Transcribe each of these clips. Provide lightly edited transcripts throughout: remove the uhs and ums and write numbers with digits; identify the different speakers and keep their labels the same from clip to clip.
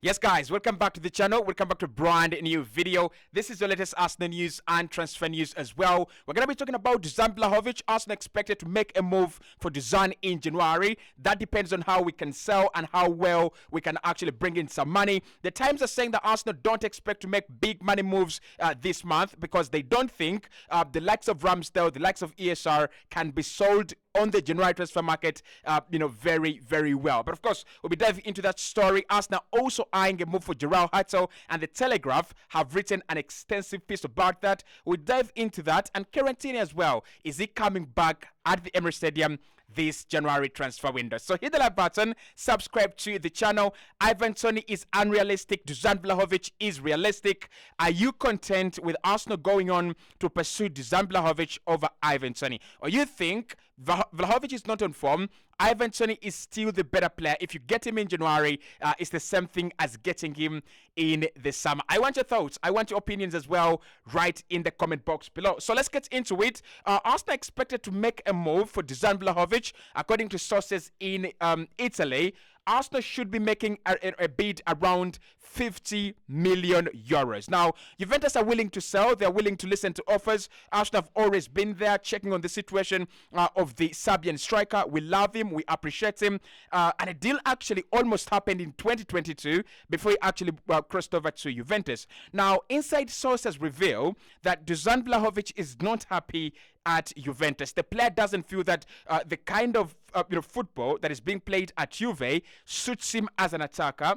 Speaker 1: Yes, guys, welcome back to the channel. Welcome back to a brand new video. This is the latest Arsenal news and transfer news as well. We're going to be talking about Dusan Vlahovic. Arsenal expected to make a move for Dusan in January. That depends on how we can sell and how well we can actually bring in some money. The Times are saying that Arsenal don't expect to make big money moves this month because they don't think the likes of Ramsdale, the likes of ESR can be sold on the January transfer market, very, very well. But of course, we'll be diving into that story. Arsenal also eyeing a move for Hato, and the Telegraph have written an extensive piece about that. We'll dive into that. And Tierney as well. Is he coming back at the Emirates Stadium this January transfer window? So hit the like button, subscribe to the channel. Tierney is unrealistic. Dusan Vlahovic is realistic. Are you content with Arsenal going on to pursue Dusan Vlahovic over Tierney? Or you think Vlahovic is not on form? Tierney is still the better player. If you get him in January, it's the same thing as getting him in the summer. I want your thoughts. I want your opinions as well, right in the comment box below. So let's get into it. Arsenal expected to make a move for Dusan Vlahovic. According to sources in Italy, Arsenal should be making a bid around 50 million euros. Now, Juventus are willing to sell. They're willing to listen to offers. Arsenal have always been there checking on the situation of the Serbian striker. We love him. We appreciate him. And a deal actually almost happened in 2022 before he actually crossed over to Juventus. Now, inside sources reveal that Dusan Vlahovic is not happy at Juventus. The player doesn't feel that the kind of football that is being played at Juve suits him as an attacker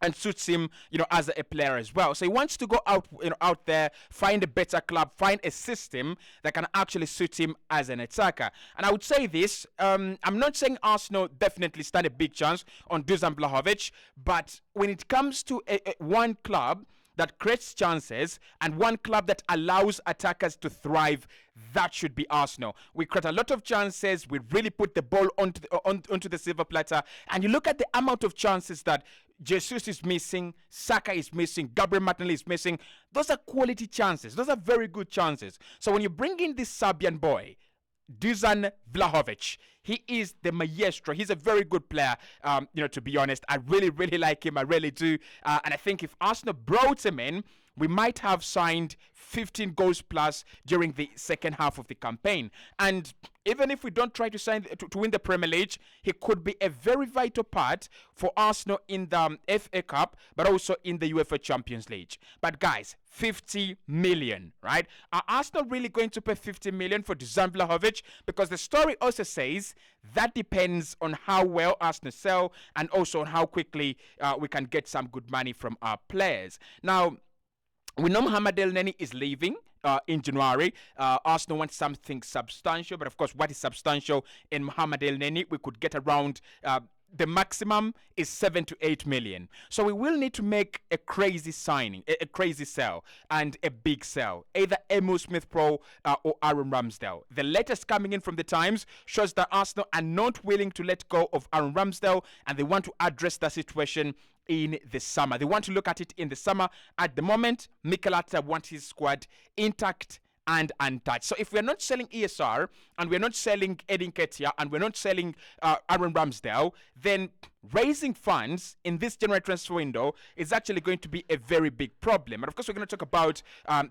Speaker 1: and suits him, as a player as well. So he wants to go out, out there, find a better club, find a system that can actually suit him as an attacker. And I would say this, I'm not saying Arsenal definitely stand a big chance on Dusan Vlahovic, but when it comes to one club that creates chances and one club that allows attackers to thrive, that should be Arsenal. We create a lot of chances. We really put the ball onto the silver platter. And you look at the amount of chances that Jesus is missing, Saka is missing, Gabriel Martinelli is missing. Those are quality chances. Those are very good chances. So when you bring in this Serbian boy, Dusan Vlahovic, he is the maestro. He's a very good player, to be honest. I really, really like him. I really do. And I think if Arsenal brought him in, we might have signed 15 goals plus during the second half of the campaign. And even if we don't try to sign to win the Premier League, he could be a very vital part for Arsenal in the FA Cup, but also in the UEFA Champions League. But guys, 50 million, right? Are Arsenal really going to pay 50 million for Dusan Vlahovic? Because the story also says that depends on how well Arsenal sell and also on how quickly we can get some good money from our players. Now, we know Mohamed Elneny is leaving in January. Arsenal wants something substantial, but of course, what is substantial in Mohamed Elneny? We could get around the maximum is 7 to 8 million. So we will need to make a crazy signing, a crazy sell, and a big sell. Either Emil Smith-Rowe or Aaron Ramsdale. The latest coming in from the Times shows that Arsenal are not willing to let go of Aaron Ramsdale, and they want to address the situation in the summer. They want to look at it in the summer. At the moment, Mikel Arteta wants his squad intact and untouched. So if we're not selling ESR and we're not selling Edin Ketia and we're not selling Aaron Ramsdale, then raising funds in this January transfer window is actually going to be a very big problem. And of course, we're going to talk about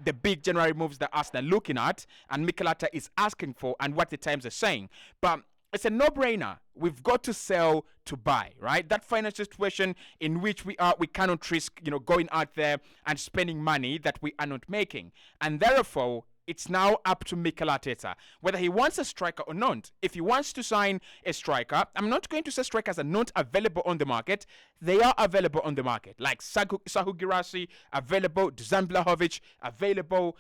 Speaker 1: the big January moves that Arsenal are looking at and Mikel Arteta is asking for and what the Times are saying. But it's a no-brainer. We've got to sell to buy, right? That financial situation in which we cannot risk, going out there and spending money that we are not making. And therefore, it's now up to Mikel Arteta whether he wants a striker or not. If he wants to sign a striker, I'm not going to say strikers are not available on the market. They are available on the market, like Sahu Girassi, available, Dusan Vlahovic, available,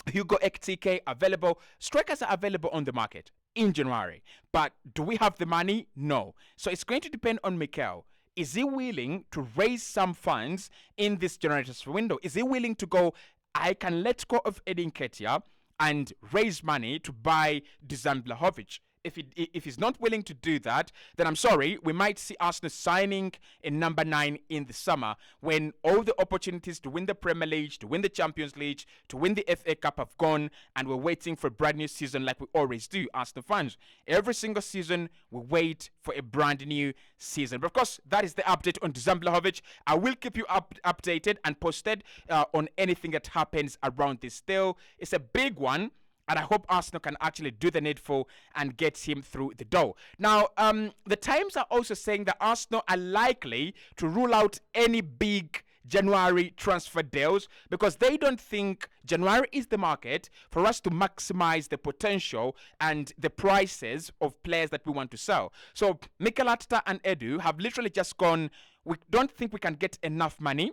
Speaker 1: Hugo Ekitike, available. Strikers are available on the market in January. But do we have the money? No. So it's going to depend on Mikel. Is he willing to raise some funds in this January transfer window? Is he willing to go, I can let go of Edin Ketia and raise money to buy Dusan Vlahovic? if he's not willing to do that, then I'm sorry, we might see Arsenal signing a number 9 in the summer when all the opportunities to win the Premier League, to win the Champions League, to win the FA Cup have gone, and we're waiting for a brand new season like we always do, Arsenal fans. Every single season, we wait for a brand new season. But of course, that is the update on Dusan Vlahovic. I will keep you updated and posted on anything that happens around this deal. It's a big one, and I hope Arsenal can actually do the needful and get him through the door. Now, the Times are also saying that Arsenal are likely to rule out any big January transfer deals because they don't think January is the market for us to maximize the potential and the prices of players that we want to sell. So Mikel Arteta and Edu have literally just gone, we don't think we can get enough money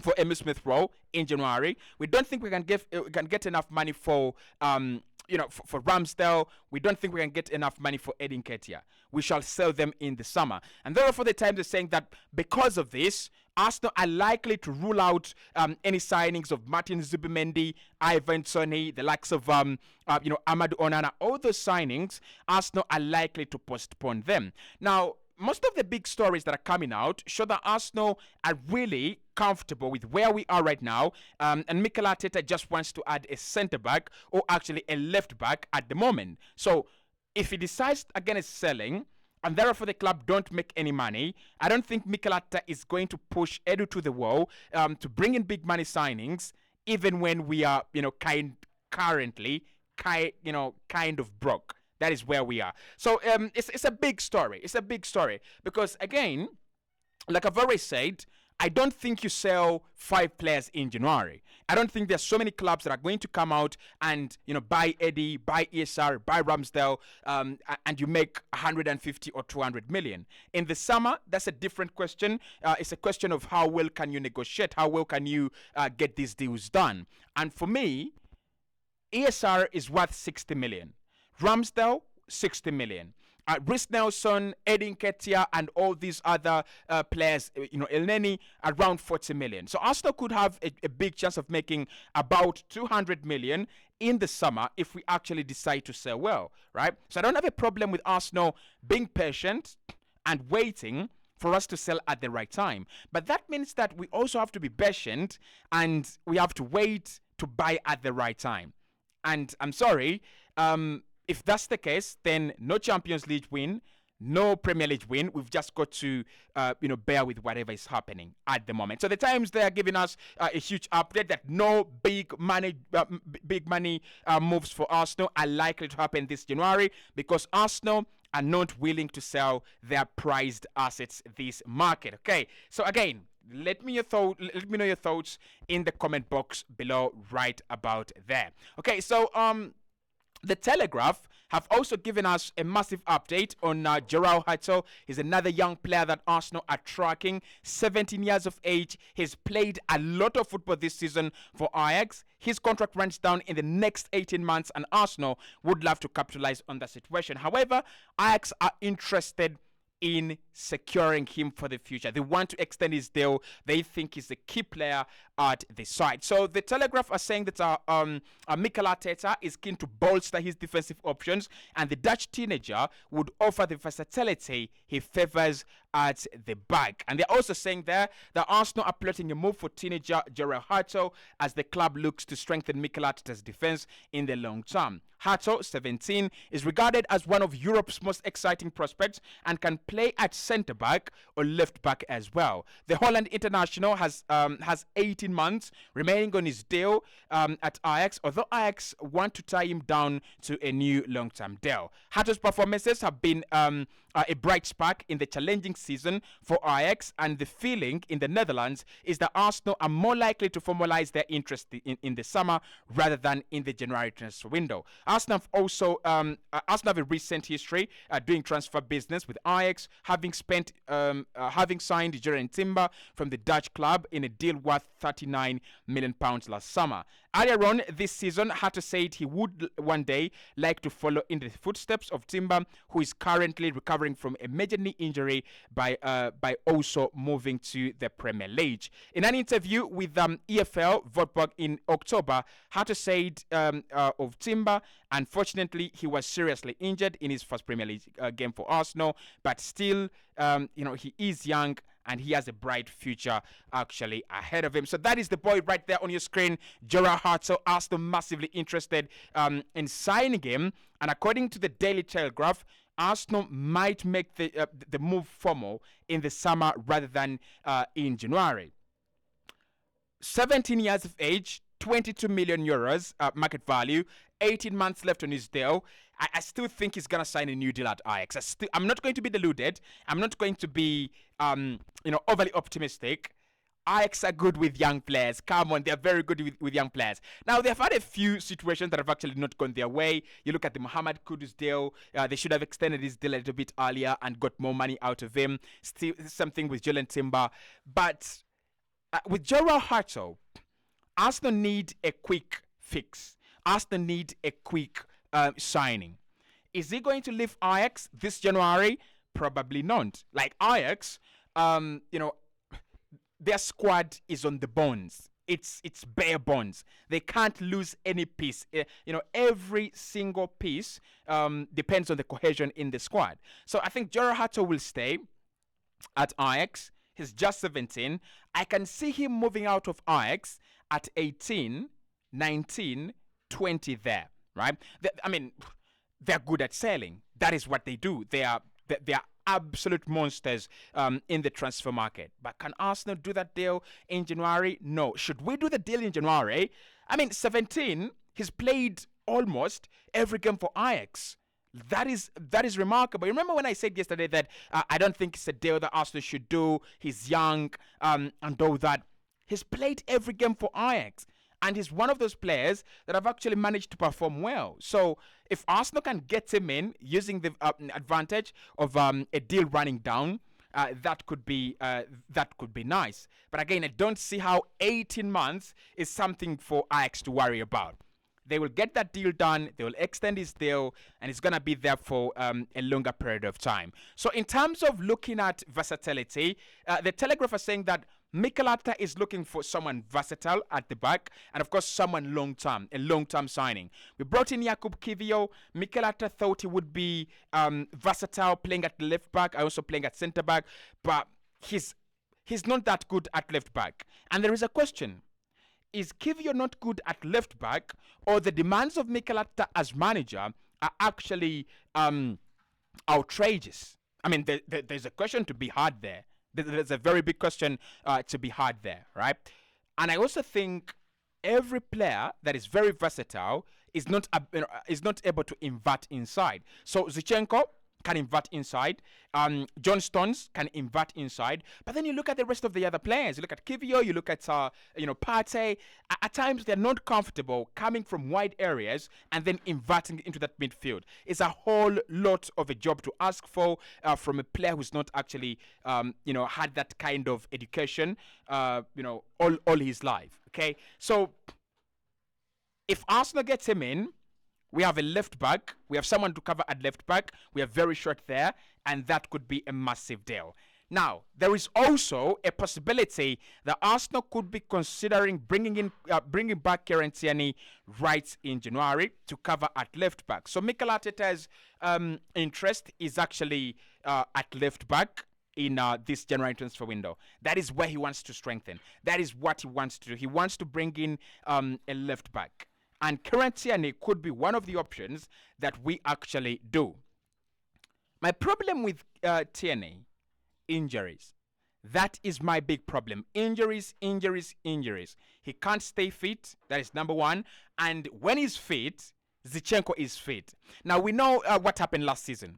Speaker 1: for Emil Smith Rowe in January. We don't think we can get enough money for for Ramsdale. We don't think we can get enough money for Edin Ketia. We shall sell them in the summer. And therefore, the Times are saying that because of this, Arsenal are likely to rule out any signings of Martin Zubimendi, Ivan Toney, the likes of Amadou Onana. All those signings, Arsenal are likely to postpone them. Now, most of the big stories that are coming out show that Arsenal are really comfortable with where we are right now, and Mikel Arteta just wants to add a centre-back or actually a left-back at the moment. So if he decides against selling, and therefore the club don't make any money, I don't think Mikel Arteta is going to push Edu to the wall to bring in big money signings, even when we are, currently kind of broke. That is where we are. So it's a big story. It's a big story because, again, like I've already said, I don't think you sell 5 players in January. I don't think there's so many clubs that are going to come out and, buy Eddie, buy ESR, buy Ramsdale, and you make 150 or 200 million. In the summer, that's a different question. It's a question of how well can you negotiate? How well can you get these deals done? And for me, ESR is worth 60 million. Ramsdale, 60 million. Rhys Nelson, Edin Ketia, and all these other players, Elneny, around 40 million. So Arsenal could have a big chance of making about 200 million in the summer if we actually decide to sell well, right? So I don't have a problem with Arsenal being patient and waiting for us to sell at the right time. But that means that we also have to be patient and we have to wait to buy at the right time. And I'm sorry, if that's the case, then no Champions League win, no Premier League win. We've just got to, bear with whatever is happening at the moment. So the Times, they are giving us a huge update that no big money moves for Arsenal are likely to happen this January because Arsenal are not willing to sell their prized assets this market. Okay, so again, let me know your thoughts in the comment box below right about there. Okay, so The Telegraph have also given us a massive update on João Hato. He's another young player that Arsenal are tracking. 17 years of age. He's played a lot of football this season for Ajax. His contract runs down in the next 18 months and Arsenal would love to capitalize on that situation. However, Ajax are interested in securing him for the future. They want to extend his deal. They think he's a key player at the side. So the Telegraph are saying that Mikel Arteta is keen to bolster his defensive options, and the Dutch teenager would offer the versatility he favors at the back. And they're also saying there that Arsenal are plotting a move for teenager João Hato as the club looks to strengthen Mikel Arteta's defense in the long term. Hato, 17, is regarded as one of Europe's most exciting prospects and can play at centre-back or left-back as well. The Holland international has 18 months remaining on his deal at Ajax, although Ajax want to tie him down to a new long-term deal. Hato's performances have been a bright spark in the challenging season for Ajax, and the feeling in the Netherlands is that Arsenal are more likely to formalize their interest in the summer rather than in the January transfer window. Arsenal have also Arsenal have a recent history doing transfer business with Ajax, having signed Jurgen Timber from the Dutch club in a deal worth £39 million last summer. Earlier on this season, Hato said he would one day like to follow in the footsteps of Timber, who is currently recovering suffering from a major knee injury by also moving to the Premier League. In an interview with EFL Votberg in October, Hato said of Timber, unfortunately, he was seriously injured in his first Premier League game for Arsenal, but still, he is young and he has a bright future actually ahead of him. So that is the boy right there on your screen, Gerard Hato. Arsenal massively interested in signing him, and according to the Daily Telegraph, Arsenal might make the move formal in the summer rather than in January. 17 years of age, 22 million euros market value, 18 months left on his deal. I still think he's going to sign a new deal at Ajax. I'm not going to be deluded. I'm not going to be, overly optimistic. Ajax are good with young players. Come on, they're very good with young players. Now, they've had a few situations that have actually not gone their way. You look at the Mohamed Kudus deal. They should have extended his deal a little bit earlier and got more money out of him. Still, something with Julian Timber. But with Gerard Hato, Arsenal need a quick fix. Arsenal need a quick signing. Is he going to leave Ajax this January? Probably not. Like Ajax, their squad is on the bones. It's bare bones. They can't lose any piece. Every single piece depends on the cohesion in the squad. So I think Gerard Hato will stay at Ajax. He's just 17. I can see him moving out of Ajax at 18, 19, 20 there, right? They're good at selling. That is what they do. They are absolute monsters in the transfer market. But can Arsenal do that deal in January? No. Should we do the deal in January? 17, he's played almost every game for Ajax. That is remarkable. Remember when I said yesterday that I don't think it's a deal that Arsenal should do. He's young and all that. He's played every game for Ajax. And he's one of those players that have actually managed to perform well. So if Arsenal can get him in using the advantage of a deal running down, that could be nice. But again, I don't see how 18 months is something for Ajax to worry about. They will get that deal done. They will extend his deal, and it's going to be there for a longer period of time. So in terms of looking at versatility, the Telegraph is saying that Mikel Arteta is looking for someone versatile at the back, and of course someone long-term, a long-term signing. We brought in Jakub Kiwior. Mikel Arteta thought he would be versatile, playing at left back, also playing at centre back, but he's not that good at left back. And there is a question. Is Kiwior not good at left back, or the demands of Mikel Arteta as manager are actually outrageous? There's a question to be had there. There's a very big question to be had there, right? And I also think every player that is very versatile is not able to invert inside. So Zinchenko can invert inside. John Stones can invert inside. But then you look at the rest of the other players. You look at Kiwior. You look at Partey. At times they're not comfortable coming from wide areas and then inverting into that midfield. It's a whole lot of a job to ask for from a player who's not actually had that kind of education all his life. Okay, so if Arsenal gets him in, we have a left back. We have someone to cover at left back. We are very short there, and that could be a massive deal. Now, there is also a possibility that Arsenal could be considering bringing back Kieran Tierney right in January to cover at left back. So Mikel Arteta's interest is actually at left back in this January transfer window. That is where he wants to strengthen. That is what he wants to do. He wants to bring in a left back. And Kieran Tierney could be one of the options that we actually do. My problem with Tierney, injuries. That is my big problem. Injuries. He can't stay fit. That is number one. And when he's fit, Zinchenko is fit. Now, we know what happened last season.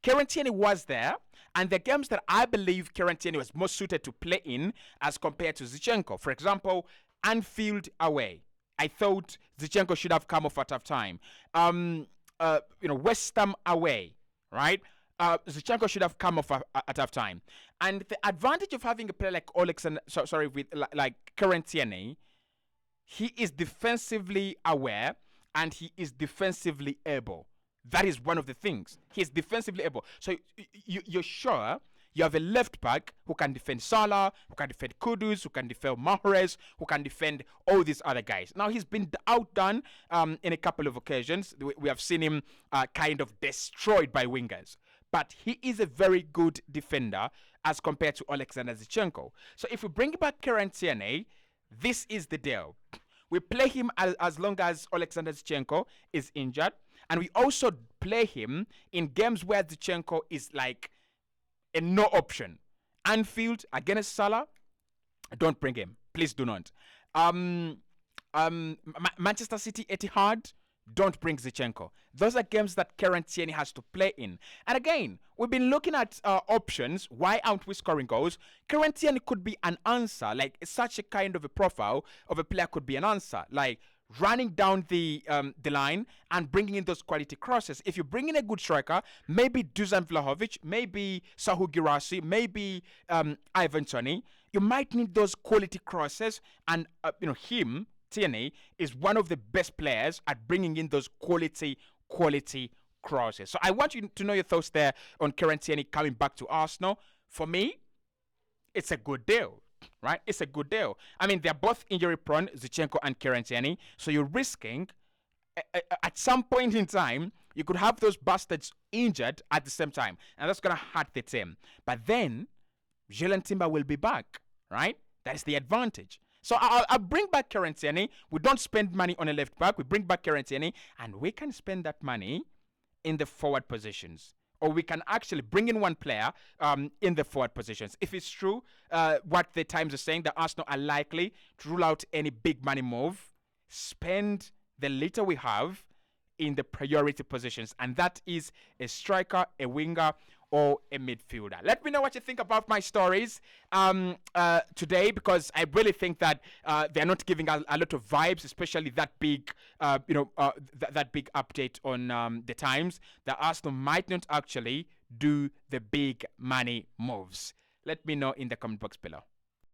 Speaker 1: Kieran Tierney was there, and the games that I believe Kieran Tierney was most suited to play in as compared to Zinchenko. For example, Anfield away. I thought Zinchenko should have come off at half time. West Ham away, right? Zinchenko should have come off at half time. And the advantage of having a player like like Kieran Tierney, he is defensively aware and he is defensively able. That is one of the things. He's defensively able. So you're sure you have a left back who can defend Salah, who can defend Kudus, who can defend Mahrez, who can defend all these other guys. Now, he's been outdone in a couple of occasions. We have seen him kind of destroyed by wingers. But he is a very good defender as compared to Alexander Zinchenko. So if we bring back Kieran Tierney, this is the deal. We play him as long as Alexander Zinchenko is injured. And we also play him in games where Zinchenko is like a no option. Anfield against Salah, don't bring him. Please do not. Manchester City Etihad, don't bring Zinchenko. Those are games that Kieran Tierney has to play in. And again, we've been looking at options. Why aren't we scoring goals? Kieran Tierney could be an answer. Like, such a kind of a profile of a player could be an answer. Like, running down the line and bringing in those quality crosses. If you bring in a good striker, maybe Dusan Vlahovic, maybe Sahu Girassi, maybe Ivan Toney, you might need those quality crosses. And him, Tierney, is one of the best players at bringing in those quality crosses. So I want you to know your thoughts there on Kieran Tierney coming back to Arsenal. For me, it's a good deal. Right? It's a good deal. I mean, they're both injury prone, Zinchenko and Kieran Tierney. So you're risking, at some point in time, you could have those bastards injured at the same time. And that's going to hurt the team. But then, Jalen Timber will be back. Right? That is the advantage. So I'll bring back Kieran Tierney. We don't spend money on a left back. We bring back Kieran Tierney. And we can spend that money in the forward positions. Or we can actually bring in one player in the forward positions. If it's true, what the Times are saying, that Arsenal are likely to rule out any big money move, spend the little we have in the priority positions. And that is a striker, a winger, or a midfielder. Let me know what you think about my stories today, because I really think that they're not giving a lot of vibes, especially that big, that big update on the Times, that Arsenal might not actually do the big money moves. Let me know in the comment box below.